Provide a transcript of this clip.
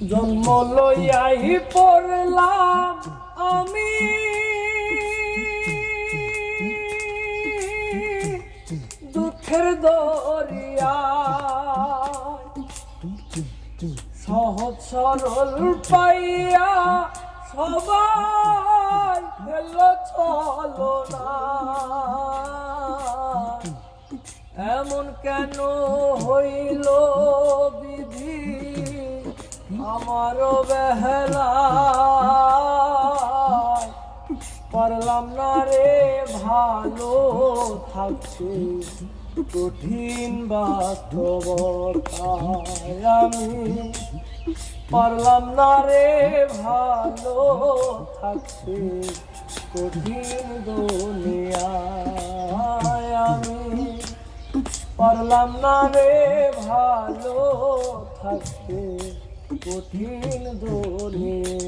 জন্ম লইয়াই পড়লাম আমি দুঃখের দরিয়া, সহজ সরল পাইয়া সবাই গেল চলো না। এমন কেন হইল বিধি আমারও বেহালা, পারলাম না রে ভালো থাকতে কঠিন বাস্তবতায় আমি, পারলাম না রে ভালো থাকতে কঠিন দুনিয়ায় আমি, পারলাম না রে ভালো থাকতে কঠিন দুনিয়া।